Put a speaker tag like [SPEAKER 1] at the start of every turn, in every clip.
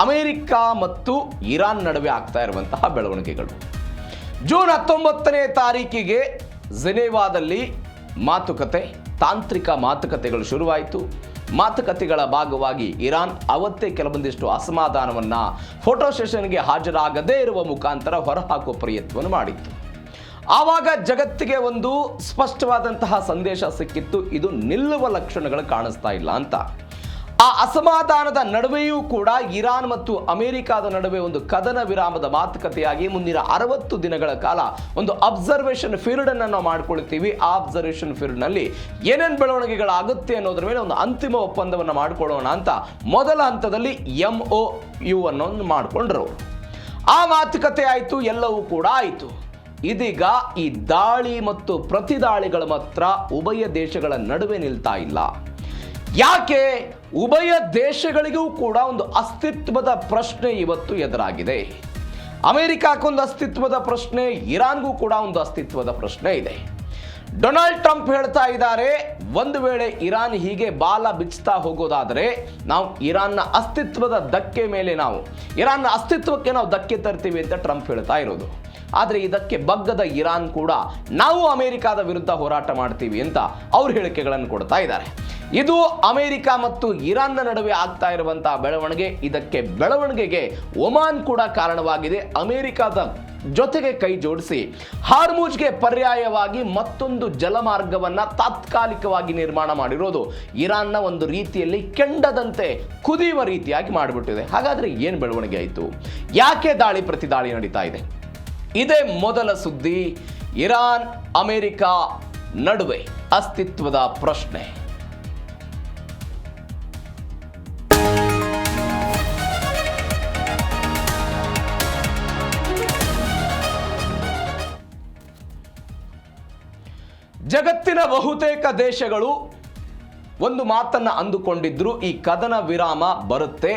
[SPEAKER 1] America ಮತ್ತು Iran ನಡುವೆ ಆಗ್ತಾ ಇರುವಂತಹ ಬೆಳವಣಿಗೆಗಳು. ಜೂನ್ 19ನೇ ತಾರೀಕಿಗೆ ಜಿನೇವಾದಲ್ಲಿ ಮಾತುಕತೆ, ತಾಂತ್ರಿಕ ಮಾತುಕತೆಗಳು ಶುರುವಾಯಿತು. ಮಾತುಕತೆಗಳ ಭಾಗವಾಗಿ ಇರಾನ್ ಅವತ್ತೇ ಕೆಲವೊಂದಿಷ್ಟು ಅಸಮಾಧಾನವನ್ನು ಫೋಟೋ ಸೆಷನ್ಗೆ ಹಾಜರಾಗದೇ ಇರುವ ಮುಖಾಂತರ ಹೊರಹಾಕುವ ಪ್ರಯತ್ನವನ್ನು ಮಾಡಿತ್ತು. ಆವಾಗ ಜಗತ್ತಿಗೆ ಒಂದು ಸ್ಪಷ್ಟವಾದಂತಹ ಸಂದೇಶ ಸಿಕ್ಕಿತ್ತು, ಇದು ನಿಲ್ಲುವ ಲಕ್ಷಣಗಳು ಕಾಣಿಸ್ತಾ ಇಲ್ಲ ಅಂತ. ಆ ಅಸಮಾಧಾನದ ನಡುವೆಯೂ ಕೂಡ ಇರಾನ್ ಮತ್ತು ಅಮೆರಿಕಾದ ನಡುವೆ ಒಂದು ಕದನ ವಿರಾಮದ ಮಾತುಕತೆಯಾಗಿ ಮುಂದಿನ 60 ದಿನಗಳ ಕಾಲ ಒಂದು ಅಬ್ಸರ್ವೇಷನ್ ಪೀರಿಯಡ್ ಅನ್ನು ನಾವು ಮಾಡ್ಕೊಳ್ತೀವಿ. ಆ ಅಬ್ಸರ್ವೇಷನ್ ಪೀರಿಯಡ್ ನಲ್ಲಿ ಏನೇನು ಬೆಳವಣಿಗೆಗಳಾಗುತ್ತೆ ಅನ್ನೋದ್ರ ಮೇಲೆ ಒಂದು ಅಂತಿಮ ಒಪ್ಪಂದವನ್ನು ಮಾಡ್ಕೊಳ್ಳೋಣ ಅಂತ ಮೊದಲ ಹಂತದಲ್ಲಿ MOU ಅನ್ನೋದು ಮಾಡಿಕೊಂಡ್ರು. ಆ ಮಾತುಕತೆ ಆಯಿತು, ಎಲ್ಲವೂ ಕೂಡ ಆಯಿತು. ಇದೀಗ ಈ ದಾಳಿ ಮತ್ತು ಪ್ರತಿದಾಳಿಗಳ ಮಾತ್ರ ಉಭಯ ದೇಶಗಳ ನಡುವೆ ನಿಲ್ತಾ ಇಲ್ಲ. ಯಾಕೆ? ಉಭಯ ದೇಶಗಳಿಗೂ ಕೂಡ ಒಂದು ಅಸ್ತಿತ್ವದ ಪ್ರಶ್ನೆ ಇವತ್ತು ಎದುರಾಗಿದೆ. ಅಮೆರಿಕಕ್ಕೊಂದು ಅಸ್ತಿತ್ವದ ಪ್ರಶ್ನೆ, ಇರಾನ್ಗೂ ಕೂಡ ಒಂದು ಅಸ್ತಿತ್ವದ ಪ್ರಶ್ನೆ ಇದೆ. ಡೊನಾಲ್ಡ್ ಟ್ರಂಪ್ ಹೇಳ್ತಾ ಇದ್ದಾರೆ, ಒಂದು ವೇಳೆ ಇರಾನ್ ಹೀಗೆ ಬಾಲ ಬಿಚ್ತಾ ಹೋಗೋದಾದರೆ ನಾವು ಇರಾನ್ನ ಅಸ್ತಿತ್ವದ ಧಕ್ಕೆ ಮೇಲೆ ಇರಾನ್ನ ಅಸ್ತಿತ್ವಕ್ಕೆ ನಾವು ಧಕ್ಕೆ ತರ್ತೀವಿ ಅಂತ ಟ್ರಂಪ್ ಹೇಳ್ತಾ ಇರೋದು. ಆದರೆ ಇದಕ್ಕೆ ಬಗ್ಗದ ಇರಾನ್ ಕೂಡ ನಾವು ಅಮೆರಿಕದ ವಿರುದ್ಧ ಹೋರಾಟ ಮಾಡ್ತೀವಿ ಅಂತ ಅವ್ರ ಹೇಳಿಕೆಗಳನ್ನು ಕೊಡ್ತಾ ಇದ್ದಾರೆ. ಇದು ಅಮೆರಿಕ ಮತ್ತು ಇರಾನ್ನ ನಡುವೆ ಆಗ್ತಾ ಇರುವಂತಹ ಬೆಳವಣಿಗೆ. ಇದಕ್ಕೆ ಬೆಳವಣಿಗೆಗೆ ಒಮಾನ್ ಕೂಡ ಕಾರಣವಾಗಿದೆ. ಅಮೆರಿಕದ ಜೊತೆಗೆ ಕೈ ಜೋಡಿಸಿ ಹಾರ್ಮುಜ್ಗೆ ಪರ್ಯಾಯವಾಗಿ ಮತ್ತೊಂದು ಜಲಮಾರ್ಗವನ್ನ ತಾತ್ಕಾಲಿಕವಾಗಿ ನಿರ್ಮಾಣ ಮಾಡಿರೋದು ಇರಾನ್ನ ಒಂದು ರೀತಿಯಲ್ಲಿ ಕೆಂಡದಂತೆ ಕುದಿಯುವ ರೀತಿಯಾಗಿ ಮಾಡಿಬಿಟ್ಟಿದೆ. ಹಾಗಾದ್ರೆ ಏನು ಬೆಳವಣಿಗೆ ಆಯಿತು? ಯಾಕೆ ದಾಳಿ ಪ್ರತಿದಾಳಿ ನಡೀತಾ ಇದೆ? ಇದೇ ಮೊದಲ ಸುದ್ದಿ. ಇರಾನ್ ಅಮೆರಿಕ ನಡುವೆ ಅಸ್ತಿತ್ವದ ಪ್ರಶ್ನೆ. ಜಗತ್ತಿನ ಬಹುತೇಕ ದೇಶಗಳು ಒಂದು ಮಾತನ್ನ ಅಂದುಕೊಂಡಿದ್ರು, ಈ ಕದನ ವಿರಾಮ ಬರುತ್ತೆ,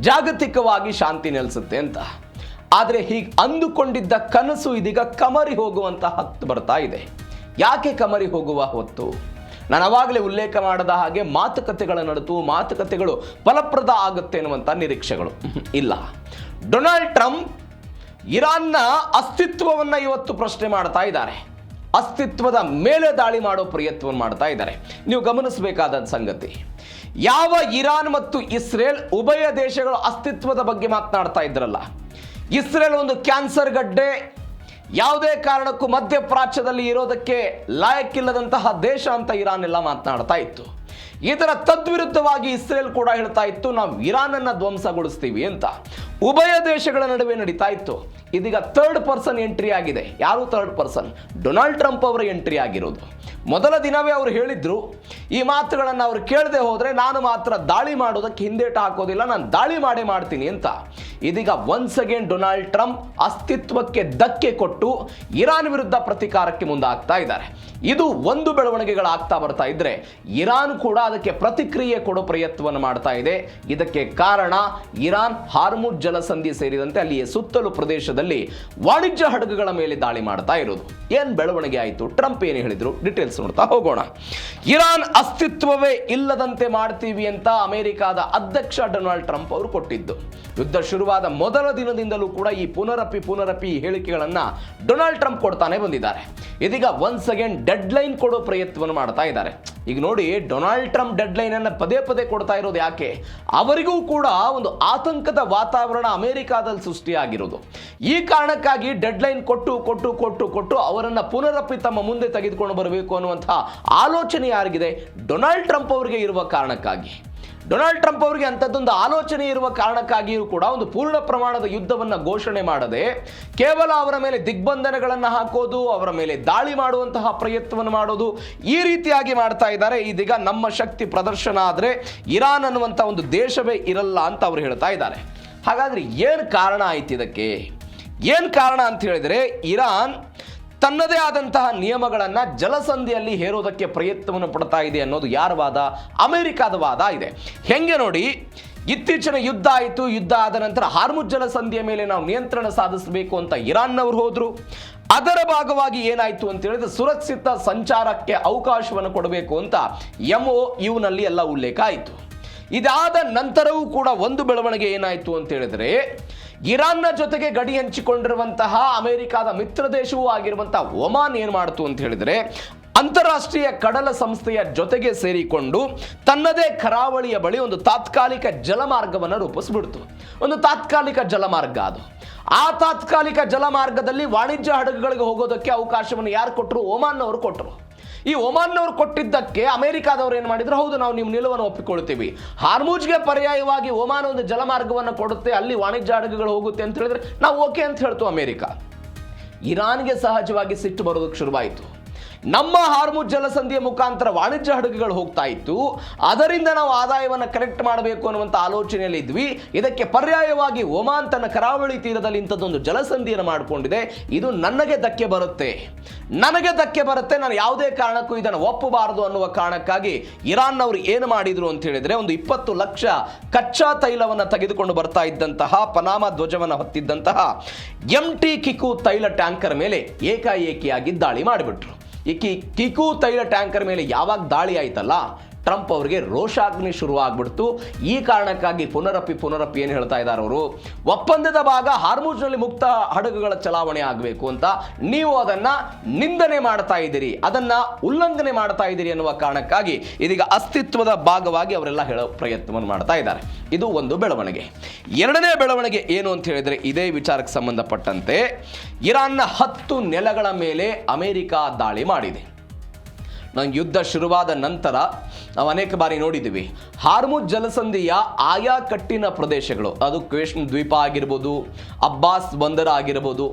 [SPEAKER 1] ಜಾಗತಿಕವಾಗಿ ಶಾಂತಿ ನೆಲೆಸುತ್ತೆ ಅಂತ. ಆದರೆ ಹೀಗೆ ಅಂದುಕೊಂಡಿದ್ದ ಕನಸು ಇದೀಗ ಕಮರಿ ಹೋಗುವಂತ ಹೊತ್ತು ಬರ್ತಾ ಇದೆ. ಯಾಕೆ ಕಮರಿ ಹೋಗುವ ಹೊತ್ತು? ನಾನು ಅವಾಗಲೇ ಉಲ್ಲೇಖ ಮಾಡಿದ ಹಾಗೆ ಮಾತುಕತೆಗಳ ನಡೆದು ಮಾತುಕತೆಗಳು ಫಲಪ್ರದ ಆಗುತ್ತೆ ಅನ್ನುವಂಥ ನಿರೀಕ್ಷೆಗಳು ಇಲ್ಲ. ಡೊನಾಲ್ಡ್ ಟ್ರಂಪ್ ಇರಾನ್ನ ಅಸ್ತಿತ್ವವನ್ನು ಇವತ್ತು ಪ್ರಶ್ನೆ ಮಾಡ್ತಾ ಇದ್ದಾರೆ. ಅಸ್ತಿತ್ವದ ಮೇಲೆ ದಾಳಿ ಮಾಡೋ ಪ್ರಯತ್ನವನ್ನು ಮಾಡ್ತಾ ಇದ್ದಾರೆ. ನೀವು ಗಮನಿಸಬೇಕಾದ ಸಂಗತಿ, ಯಾವ ಇರಾನ್ ಮತ್ತು ಇಸ್ರೇಲ್ ಉಭಯ ದೇಶಗಳ ಅಸ್ತಿತ್ವದ ಬಗ್ಗೆ ಮಾತನಾಡ್ತಾ ಇದ್ರಲ್ಲ, ಇಸ್ರೇಲ್ ಒಂದು ಕ್ಯಾನ್ಸರ್ ಗಡ್ಡೆ, ಯಾವುದೇ ಕಾರಣಕ್ಕೂ ಮಧ್ಯಪ್ರಾಚ್ಯದಲ್ಲಿ ಇರೋದಕ್ಕೆ ಲಾಯಕ್ಕಿಲ್ಲದಂತಹ ದೇಶ ಅಂತ ಇರಾನ್ ಎಲ್ಲ ಮಾತನಾಡ್ತಾ ಇತ್ತು. ಇದರ ತದ್ವಿರುದ್ಧವಾಗಿ ಇಸ್ರೇಲ್ ಕೂಡ ಹೇಳ್ತಾ ಇತ್ತು, ನಾವು ಇರಾನ್ ಅನ್ನ ಧ್ವಂಸಗೊಳಿಸ್ತೀವಿ ಅಂತ. ಉಭಯ ದೇಶಗಳ ನಡುವೆ ನಡೀತಾ ಇತ್ತು. ಇದೀಗ ಥರ್ಡ್ ಪರ್ಸನ್ ಎಂಟ್ರಿ ಆಗಿದೆ. ಯಾರು ಥರ್ಡ್ ಪರ್ಸನ್? ಡೊನಾಲ್ಡ್ ಟ್ರಂಪ್ ಅವರ ಎಂಟ್ರಿ ಆಗಿರೋದು. ಮೊದಲ ದಿನವೇ ಅವರು ಹೇಳಿದ್ರು, ಈ ಮಾತುಗಳನ್ನು ಅವರು ಕೇಳದೆ ಹೋದರೆ ನಾನು ಮಾತ್ರ ದಾಳಿ ಮಾಡೋದಕ್ಕೆ ಹಿಂದೇಟು ಹಾಕೋದಿಲ್ಲ, ನಾನು ದಾಳಿ ಮಾಡೇ ಮಾಡ್ತೀನಿ ಅಂತ. ಇದೀಗ ಒನ್ಸ್ ಅಗೇನ್ ಡೊನಾಲ್ಡ್ ಟ್ರಂಪ್ ಅಸ್ತಿತ್ವಕ್ಕೆ ಧಕ್ಕೆ ಕೊಟ್ಟು ಇರಾನ್ ವಿರುದ್ಧ ಪ್ರತೀಕಾರಕ್ಕೆ ಮುಂದಾಗ್ತಾ ಇದ್ದಾರೆ. ಇದು ಒಂದು ಬೆಳವಣಿಗೆಗಳಾಗ್ತಾ ಬರ್ತಾ ಇದ್ರೆ ಇರಾನ್ ಕೂಡ ಅದಕ್ಕೆ ಪ್ರತಿಕ್ರಿಯೆ ಕೊಡೋ ಪ್ರಯತ್ನವನ್ನು ಮಾಡ್ತಾ ಇದೆ. ಇದಕ್ಕೆ ಕಾರಣ ಇರಾನ್ ಹಾರ್ಮುಜ್ ಜಲಸಂಧಿ ಸೇರಿದಂತೆ ಅಲ್ಲಿಯ ಸುತ್ತಲೂ ಪ್ರದೇಶದಲ್ಲಿ ವಾಣಿಜ್ಯ ಹಡಗುಗಳ ಮೇಲೆ ದಾಳಿ ಮಾಡ್ತಾ ಇರೋದು. ಏನ್ ಬೆಳವಣಿಗೆ ಆಯಿತು? ಟ್ರಂಪ್ ಏನು ಹೇಳಿದ್ರು? ಡೀಟೇಲ್ಸ್ ನೋಡ್ತಾ ಹೋಗೋಣ. ಇರಾನ್ ಅಸ್ತಿತ್ವವೇ ಇಲ್ಲದಂತೆ ಮಾಡ್ತೀವಿ ಅಂತ ಅಮೆರಿಕದ ಅಧ್ಯಕ್ಷ ಡೊನಾಲ್ಡ್ ಟ್ರಂಪ್ ಅವರು ಕೊಟ್ಟಿದ್ದು. ಯುದ್ಧ ಶುರುವಾದ ಮೊದಲ ದಿನದಿಂದಲೂ ಕೂಡ ಈ ಪುನರಪಿ ಹೇಳಿಕೆಗಳನ್ನ ಡೊನಾಲ್ಡ್ ಟ್ರಂಪ್ ಕೊಡ್ತಾನೆ ಬಂದಿದ್ದಾರೆ. ಇದೀಗ ಒನ್ಸ್ ಅಗೇನ್ ಡೆಡ್ ಲೈನ್ ಕೊಡೋ ಪ್ರಯತ್ನವನ್ನು ಮಾಡ್ತಾ ಇದ್ದಾರೆ. ಈಗ ನೋಡಿ, ಡೊನಾಲ್ಡ್ ಟ್ರಂಪ್ ಡೆಡ್ ಲೈನ್ ಅನ್ನು ಪದೇ ಕೊಡ್ತಾ ಇರೋದು ಯಾಕೆ? ಅವರಿಗೂ ಕೂಡ ಒಂದು ಆತಂಕದ ವಾತಾವರಣ ಅಮೆರಿಕಾದಲ್ಲಿ ಸೃಷ್ಟಿಯಾಗಿರೋದು. ಈ ಕಾರಣಕ್ಕಾಗಿ ಡೆಡ್ ಲೈನ್ ಕೊಟ್ಟು ಅವರನ್ನ ಪುನರಪಿ ತಮ್ಮ ಮುಂದೆ ತೆಗೆದುಕೊಂಡು ಬರಬೇಕು ಅನ್ನುವಂತಹ ಆಲೋಚನೆ ಯಾರಿಗಿದೆ? ಡೊನಾಲ್ಡ್ ಟ್ರಂಪ್ ಅವರಿಗೆ ಇರುವ ಕಾರಣಕ್ಕಾಗಿ. ಡೊನಾಲ್ಡ್ ಟ್ರಂಪ್ ಅವರಿಗೆ ಅಂಥದ್ದೊಂದು ಆಲೋಚನೆ ಇರುವ ಕಾರಣಕ್ಕಾಗಿಯೂ ಕೂಡ ಒಂದು ಪೂರ್ಣ ಪ್ರಮಾಣದ ಯುದ್ಧವನ್ನು ಘೋಷಣೆ ಮಾಡದೆ ಕೇವಲ ಅವರ ಮೇಲೆ ದಿಗ್ಬಂಧನಗಳನ್ನು ಹಾಕೋದು, ಅವರ ಮೇಲೆ ದಾಳಿ ಮಾಡುವಂತಹ ಪ್ರಯತ್ನವನ್ನು ಮಾಡೋದು, ಈ ರೀತಿಯಾಗಿ ಮಾಡ್ತಾ ಇದ್ದಾರೆ. ಇದೀಗ ನಮ್ಮ ಶಕ್ತಿ ಪ್ರದರ್ಶನ ಆದರೆ ಇರಾನ್ ಅನ್ನುವಂಥ ಒಂದು ದೇಶವೇ ಇರಲ್ಲ ಅಂತ ಅವರು ಹೇಳ್ತಾ ಇದ್ದಾರೆ. ಹಾಗಾದ್ರೆ ಏನು ಕಾರಣ ಆಯ್ತು ಇದಕ್ಕೆ? ಏನು ಕಾರಣ ಅಂತ ಹೇಳಿದರೆ, ಇರಾನ್ ತನ್ನದೇ ಆದಂತಹ ನಿಯಮಗಳನ್ನು ಜಲಸಂಧಿಯಲ್ಲಿ ಹೇರೋದಕ್ಕೆ ಪ್ರಯತ್ನವನ್ನು ಪಡ್ತಾ ಇದೆ ಅನ್ನೋದು ಯಾರ ವಾದ? ಅಮೆರಿಕದ ವಾದ ಇದೆ. ಹೆಂಗೆ ನೋಡಿ, ಇತ್ತೀಚಿನ ಯುದ್ಧ ಆಯಿತು, ಯುದ್ಧ ಆದ ನಂತರ ಹಾರ್ಮುಜ್ ಜಲಸಂಧಿಯ ಮೇಲೆ ನಾವು ನಿಯಂತ್ರಣ ಸಾಧಿಸಬೇಕು ಅಂತ ಇರಾನ್ನವರು ಹೋದ್ರು. ಅದರ ಭಾಗವಾಗಿ ಏನಾಯಿತು ಅಂತ ಹೇಳಿದ್ರೆ ಸುರಕ್ಷಿತ ಸಂಚಾರಕ್ಕೆ ಅವಕಾಶವನ್ನು ಕೊಡಬೇಕು ಅಂತ MOU ನಲ್ಲಿ ಎಲ್ಲ ಉಲ್ಲೇಖ ಆಯಿತು. ಇದಾದ ನಂತರವೂ ಕೂಡ ಒಂದು ಬೆಳವಣಿಗೆ ಏನಾಯಿತು ಅಂತ ಹೇಳಿದ್ರೆ, ಇರಾನ್ನ ಜೊತೆಗೆ ಗಡಿ ಹಂಚಿಕೊಂಡಿರುವಂತಹ ಅಮೆರಿಕಾದ ಮಿತ್ರ ದೇಶವೂ ಆಗಿರುವಂತಹ ಒಮಾನ್ ಏನು ಮಾಡ್ತು ಅಂತ ಹೇಳಿದ್ರೆ, ಅಂತಾರಾಷ್ಟ್ರೀಯ ಕಡಲ ಸಂಸ್ಥೆಯ ಜೊತೆಗೆ ಸೇರಿಕೊಂಡು ತನ್ನದೇ ಕರಾವಳಿಯ ಬಳಿ ಒಂದು ತಾತ್ಕಾಲಿಕ ಜಲಮಾರ್ಗವನ್ನು ರೂಪಿಸ್ಬಿಡ್ತು. ಒಂದು ತಾತ್ಕಾಲಿಕ ಜಲಮಾರ್ಗ ಅದು. ಆ ತಾತ್ಕಾಲಿಕ ಜಲಮಾರ್ಗದಲ್ಲಿ ವಾಣಿಜ್ಯ ಹಡಗುಗಳಿಗೆ ಹೋಗೋದಕ್ಕೆ ಅವಕಾಶವನ್ನು ಯಾರು ಕೊಟ್ಟರು? ಒಮಾನ್ನವರು ಕೊಟ್ಟರು. ಈ ಒಮಾನ್ನವರು ಕೊಟ್ಟಿದ್ದಕ್ಕೆ ಅಮೆರಿಕಾದವರು ಏನು ಮಾಡಿದ್ರು, ಹೌದು ನಾವು ನಿಮ್ಮ ನಿಲುವನ್ನು ಒಪ್ಪಿಕೊಳ್ತೀವಿ, ಹಾರ್ಮುಜ್ಗೆ ಪರ್ಯಾಯವಾಗಿ ಒಮಾನ್ ಒಂದು ಜಲಮಾರ್ಗವನ್ನು ಕೊಡುತ್ತೆ, ಅಲ್ಲಿ ವಾಣಿಜ್ಯ ಹಡಗುಗಳು ಹೋಗುತ್ತೆ ಅಂತ ಹೇಳಿದ್ರೆ ನಾವು ಓಕೆ ಅಂತ ಹೇಳ್ತು ಅಮೆರಿಕ. ಇರಾನ್ಗೆ ಸಹಜವಾಗಿ ಸಿಟ್ಟು ಬರೋದಕ್ಕೆ ಶುರುವಾಯಿತು. ನಮ್ಮ ಹಾರ್ಮುಜ್ ಜಲಸಂಧಿಯ ಮುಖಾಂತರ ವಾಣಿಜ್ಯ ಹಡಗುಗಳು ಹೋಗ್ತಾ ಇತ್ತು, ಅದರಿಂದ ನಾವು ಆದಾಯವನ್ನು ಕಲೆಕ್ಟ್ ಮಾಡಬೇಕು ಅನ್ನುವಂಥ ಆಲೋಚನೆಯಲ್ಲಿ ಇದ್ವಿ. ಇದಕ್ಕೆ ಪರ್ಯಾಯವಾಗಿ ಒಮಾನ್ ತನ್ನ ಕರಾವಳಿ ತೀರದಲ್ಲಿ ಇಂಥದ್ದೊಂದು ಜಲಸಂಧಿಯನ್ನು ಮಾಡಿಕೊಂಡಿದೆ, ಇದು ನನಗೆ ಧಕ್ಕೆ ಬರುತ್ತೆ, ನಾನು ಯಾವುದೇ ಕಾರಣಕ್ಕೂ ಇದನ್ನು ಒಪ್ಪಬಾರದು ಅನ್ನುವ ಕಾರಣಕ್ಕಾಗಿ ಇರಾನ್ನವರು ಏನು ಮಾಡಿದ್ರು ಅಂತ ಹೇಳಿದ್ರೆ, ಒಂದು 20 ಲಕ್ಷ ಕಚ್ಚಾ ತೈಲವನ್ನು ತೆಗೆದುಕೊಂಡು ಬರ್ತಾ ಇದ್ದಂತಹ ಪನಾಮ ಧ್ವಜವನ್ನು ಹೊತ್ತಿದ್ದಂತಹ MT ಕಿಕು ತೈಲ ಟ್ಯಾಂಕರ್ ಮೇಲೆ ಏಕಾಏಕಿಯಾಗಿ ದಾಳಿ ಮಾಡಿಬಿಟ್ರು. ಈ ಕಿಕು ತೈಲ ಟ್ಯಾಂಕರ್ ಮೇಲೆ ಯಾವಾಗ ದಾಳಿ ಆಯ್ತಲ್ಲ, ಟ್ರಂಪ್ ಅವರಿಗೆ ರೋಷಾಗ್ನಿ ಶುರುವಾಗ್ಬಿಡ್ತು. ಈ ಕಾರಣಕ್ಕಾಗಿ ಪುನರಪ್ಪಿ ಏನು ಹೇಳ್ತಾ ಇದ್ದಾರೆ ಅವರು, ಒಪ್ಪಂದದ ಭಾಗ ಹಾರ್ಮುಜ್ನಲ್ಲಿ ಮುಕ್ತ ಹಡಗುಗಳ ಚಲಾವಣೆ ಆಗಬೇಕು ಅಂತ ನೀವು ಅದನ್ನ ನಿಂದನೆ ಮಾಡ್ತಾ ಇದ್ದೀರಿ, ಅದನ್ನ ಉಲ್ಲಂಘನೆ ಮಾಡ್ತಾ ಇದ್ದೀರಿ ಅನ್ನುವ ಕಾರಣಕ್ಕಾಗಿ ಇದೀಗ ಅಸ್ತಿತ್ವದ ಭಾಗವಾಗಿ ಅವರೆಲ್ಲ ಹೇಳೋ ಪ್ರಯತ್ನವನ್ನು ಮಾಡ್ತಾ ಇದ್ದಾರೆ. ಇದು ಒಂದು ಬೆಳವಣಿಗೆ. ಎರಡನೇ ಬೆಳವಣಿಗೆ ಏನು ಅಂತ ಹೇಳಿದ್ರೆ, ಇದೇ ವಿಚಾರಕ್ಕೆ ಸಂಬಂಧಪಟ್ಟಂತೆ ಇರಾನ್ನ 10 ನೆಲೆಗಳ ಮೇಲೆ ಅಮೆರಿಕ ದಾಳಿ ಮಾಡಿದೆ. ನಂಗೆ ಯುದ್ಧ ಶುರುವಾದ ನಂತರ ನಾವು ಅನೇಕ ಬಾರಿ ನೋಡಿದ್ದೀವಿ, ಹಾರ್ಮುಜ್ ಜಲಸಂಧಿಯ ಆಯಾ ಕಟ್ಟಿನ ಪ್ರದೇಶಗಳು, ಅದು ಕ್ವೇಶ್ಮ್ ದ್ವೀಪ ಆಗಿರ್ಬೋದು, ಅಬ್ಬಾಸ್ ಬಂದರ ಆಗಿರ್ಬೋದು,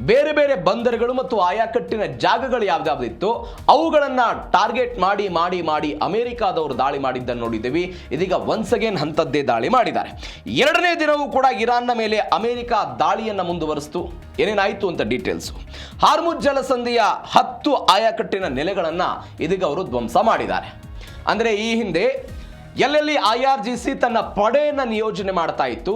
[SPEAKER 1] ಬೇರೆ ಬೇರೆ ಬಂದರುಗಳು ಮತ್ತು ಆಯಾ ಕಟ್ಟಿನ ಜಾಗಗಳು ಯಾವ್ದಾವ್ದಿತ್ತು ಅವುಗಳನ್ನು ಟಾರ್ಗೆಟ್ ಮಾಡಿ ಮಾಡಿ ಮಾಡಿ ಅಮೆರಿಕಾದವರು ದಾಳಿ ಮಾಡಿದ್ದನ್ನು ನೋಡಿದ್ದೀವಿ. ಇದೀಗ ಒನ್ಸ್ ಅಗೇನ್ ಅಂಥದ್ದೇ ದಾಳಿ ಮಾಡಿದ್ದಾರೆ. ಎರಡನೇ ದಿನವೂ ಕೂಡ ಇರಾನ್ನ ಮೇಲೆ ಅಮೆರಿಕ ದಾಳಿಯನ್ನು ಮುಂದುವರಿಸ್ತು. ಏನೇನಾಯಿತು ಅಂತ ಡೀಟೇಲ್ಸು. ಹಾರ್ಮುಜ್ ಜಲಸಂಧಿಯ 10 ಆಯಾಕಟ್ಟಿನ ನೆಲೆಗಳನ್ನು ಇದೀಗ ಅವರು ಧ್ವಂಸ ಮಾಡಿದ್ದಾರೆ. ಅಂದರೆ ಈ ಹಿಂದೆ ಎಲ್ಲೆಲ್ಲಿ IRGC ತನ್ನ ಪಡೆಯನ್ನು ನಿಯೋಜನೆ ಮಾಡ್ತಾ ಇತ್ತು,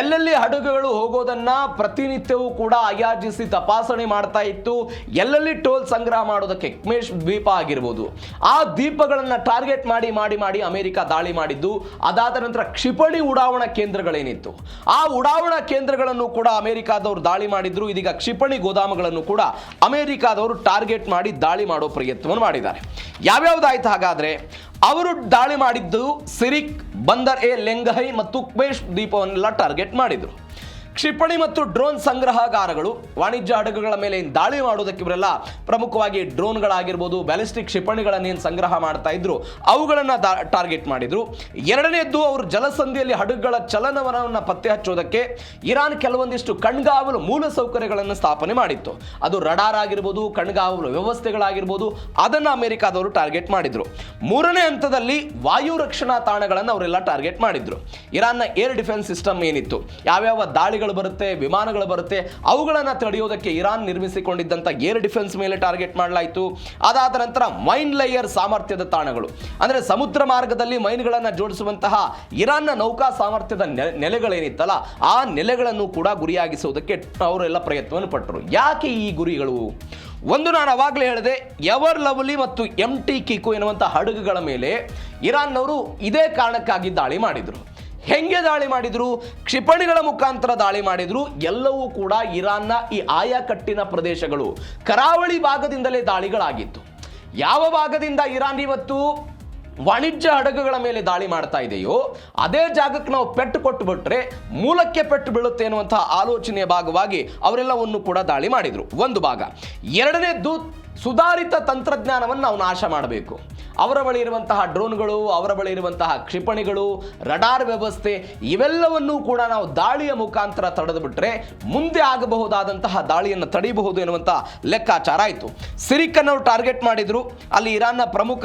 [SPEAKER 1] ಎಲ್ಲೆಲ್ಲಿ ಹಡಗುಗಳು ಹೋಗೋದನ್ನ ಪ್ರತಿನಿತ್ಯವೂ ಕೂಡ IRGC ತಪಾಸಣೆ ಮಾಡ್ತಾ ಇತ್ತು, ಎಲ್ಲೆಲ್ಲಿ ಟೋಲ್ ಸಂಗ್ರಹ ಮಾಡೋದಕ್ಕೆ ಕ್ಮೇಶ್ ದ್ವೀಪ ಆಗಿರ್ಬೋದು, ಆ ದ್ವೀಪಗಳನ್ನು ಟಾರ್ಗೆಟ್ ಮಾಡಿ ಮಾಡಿ ಮಾಡಿ ಅಮೆರಿಕ ದಾಳಿ ಮಾಡಿದ್ದು. ಅದಾದ ನಂತರ ಕ್ಷಿಪಣಿ ಉಡಾವಣಾ ಕೇಂದ್ರಗಳೇನಿತ್ತು ಆ ಉಡಾವಣಾ ಕೇಂದ್ರಗಳನ್ನು ಕೂಡ ಅಮೆರಿಕಾದವರು ದಾಳಿ ಮಾಡಿದ್ರು. ಇದೀಗ ಕ್ಷಿಪಣಿ ಗೋದಾಮುಗಳನ್ನು ಕೂಡ ಅಮೆರಿಕಾದವರು ಟಾರ್ಗೆಟ್ ಮಾಡಿ ದಾಳಿ ಮಾಡೋ ಪ್ರಯತ್ನವನ್ನು ಮಾಡಿದ್ದಾರೆ. ಯಾವ್ಯಾವ್ದಾಯ್ತು ಹಾಗಾದ್ರೆ? ಅವರು ದಾಳಿ ಮಾಡಿದ್ದು ಸಿರಿಕ್, ಬಂದರ್ ಎ ಲೆಂಗಹೈ ಮತ್ತು ಕ್ವೇಶ್ ದ್ವೀಪವನ್ನೆಲ್ಲ ಟಾರ್ಗೆಟ್ ಮಾಡಿದ್ರು. ಕ್ಷಿಪಣಿ ಮತ್ತು ಡ್ರೋನ್ ಸಂಗ್ರಹಗಾರಗಳು ವಾಣಿಜ್ಯ ಹಡಗುಗಳ ಮೇಲೆ ದಾಳಿ ಮಾಡೋದಕ್ಕೆ ಇವರೆಲ್ಲ ಪ್ರಮುಖವಾಗಿ ಡ್ರೋನ್ಗಳಾಗಿರ್ಬೋದು, ಬ್ಯಾಲಿಸ್ಟಿಕ್ ಕ್ಷಿಪಣಿಗಳನ್ನೇನು ಸಂಗ್ರಹ ಮಾಡ್ತಾ ಇದ್ರು ಅವುಗಳನ್ನು ಟಾರ್ಗೆಟ್ ಮಾಡಿದ್ರು. ಎರಡನೇದ್ದು, ಅವರು ಜಲಸಂಧಿಯಲ್ಲಿ ಹಡಗುಗಳ ಚಲನವಲನವನ್ನು ಪತ್ತೆ ಹಚ್ಚೋದಕ್ಕೆ ಇರಾನ್ ಕೆಲವೊಂದಿಷ್ಟು ಕಣ್ಗಾವಲು ಮೂಲ ಸೌಕರ್ಯಗಳನ್ನು ಸ್ಥಾಪನೆ ಮಾಡಿತ್ತು. ಅದು ರಡಾರ್ ಆಗಿರ್ಬೋದು, ಕಣ್ಗಾವಲು ವ್ಯವಸ್ಥೆಗಳಾಗಿರ್ಬೋದು, ಅದನ್ನು ಅಮೆರಿಕಾದವರು ಟಾರ್ಗೆಟ್ ಮಾಡಿದ್ರು. ಮೂರನೇ ಹಂತದಲ್ಲಿ ವಾಯು ರಕ್ಷಣಾ ತಾಣಗಳನ್ನು ಅವರೆಲ್ಲ ಟಾರ್ಗೆಟ್ ಮಾಡಿದ್ರು. ಇರಾನ್ನ ಏರ್ ಡಿಫೆನ್ಸ್ ಸಿಸ್ಟಮ್ ಏನಿತ್ತು, ಯಾವ್ಯಾವ ದಾಳಿಗಳು ಬರುತ್ತೆ, ವಿಮಾನಗಳು ಬರುತ್ತೆ, ಅವುಗಳನ್ನು ತಡೆಯೋದಕ್ಕೆ ಇರಾನ್ ನಿರ್ಮಿಸಿಕೊಂಡಿದ್ದಂಥ ಏರ್ ಡಿಫೆನ್ಸ್ ಮೇಲೆ ಟಾರ್ಗೆಟ್ ಮಾಡಲಾಯಿತು. ಅದಾದ ನಂತರ ಮೈನ್ ಲೇಯರ್ ಸಾಮರ್ಥ್ಯದ ತಾಣಗಳು, ಅಂದರೆ ಸಮುದ್ರ ಮಾರ್ಗದಲ್ಲಿ ಮೈನ್ಗಳನ್ನು ಜೋಡಿಸುವಂತಹ ಇರಾನ್ನ ನೌಕಾ ಸಾಮರ್ಥ್ಯದ ನೆಲೆಗಳೇನಿತ್ತಲ್ಲ ಆ ನೆಲೆಗಳನ್ನು ಕೂಡ ಗುರಿಯಾಗಿಸುವುದಕ್ಕೆ ಅವರೆಲ್ಲ ಪ್ರಯತ್ನವನ್ನು ಪಟ್ಟರು. ಯಾಕೆ ಈ ಗುರಿಗಳು? ಒಂದು, ನಾನು ಅವಾಗಲೇ ಹೇಳಿದೆ, ಎವರ್ ಲವ್ಲಿ ಮತ್ತು MT ಕಿಕು ಎನ್ನುವಂಥ ಹಡಗುಗಳ ಮೇಲೆ ಇರಾನ್ನವರು ಇದೇ ಕಾರಣಕ್ಕಾಗಿ ದಾಳಿ ಮಾಡಿದರು. ಹೆಂಗೆ ದಾಳಿ ಮಾಡಿದ್ರು? ಕ್ಷಿಪಣಿಗಳ ಮುಖಾಂತರ ದಾಳಿ ಮಾಡಿದ್ರು. ಎಲ್ಲವೂ ಕೂಡ ಇರಾನ್ನ ಈ ಆಯಾಕಟ್ಟಿನ ಪ್ರದೇಶಗಳು, ಕರಾವಳಿ ಭಾಗದಿಂದಲೇ ದಾಳಿಗಳಾಗಿತ್ತು. ಯಾವ ಭಾಗದಿಂದ ಇರಾನ್ ಇವತ್ತು ವಾಣಿಜ್ಯ ಹಡಗುಗಳ ಮೇಲೆ ದಾಳಿ ಮಾಡ್ತಾ ಇದೆಯೋ ಅದೇ ಜಾಗಕ್ಕೆ ನಾವು ಪೆಟ್ಟು ಕೊಟ್ಟು ಬಿಟ್ರೆ ಮೂಲಕ್ಕೆ ಪೆಟ್ಟು ಬೀಳುತ್ತೆ ಅನ್ನುವಂತಹ ಆಲೋಚನೆಯ ಭಾಗವಾಗಿ ಅವರೆಲ್ಲವನ್ನು ಕೂಡ ದಾಳಿ ಮಾಡಿದ್ರು. ಒಂದು ಭಾಗ. ಎರಡನೇದ್ದು, ಸುಧಾರಿತ ತಂತ್ರಜ್ಞಾನವನ್ನು ನಾವು ನಾಶ ಮಾಡಬೇಕು. ಅವರ ಬಳಿ ಇರುವಂತಹ ಡ್ರೋನ್ಗಳು, ಅವರ ಬಳಿ ಇರುವಂತಹ ಕ್ಷಿಪಣಿಗಳು, ರಡಾರ್ ವ್ಯವಸ್ಥೆ, ಇವೆಲ್ಲವನ್ನೂ ಕೂಡ ನಾವು ದಾಳಿಯ ಮುಖಾಂತರ ತಡೆದು ಬಿಟ್ರೆ ಮುಂದೆ ಆಗಬಹುದಾದಂತಹ ದಾಳಿಯನ್ನು ತಡೆಯಬಹುದು ಎನ್ನುವಂಥ ಲೆಕ್ಕಾಚಾರ ಆಯಿತು. ಸಿರಿಕನ್ನು ಟಾರ್ಗೆಟ್ ಮಾಡಿದ್ರು. ಅಲ್ಲಿ ಇರಾನ್ನ ಪ್ರಮುಖ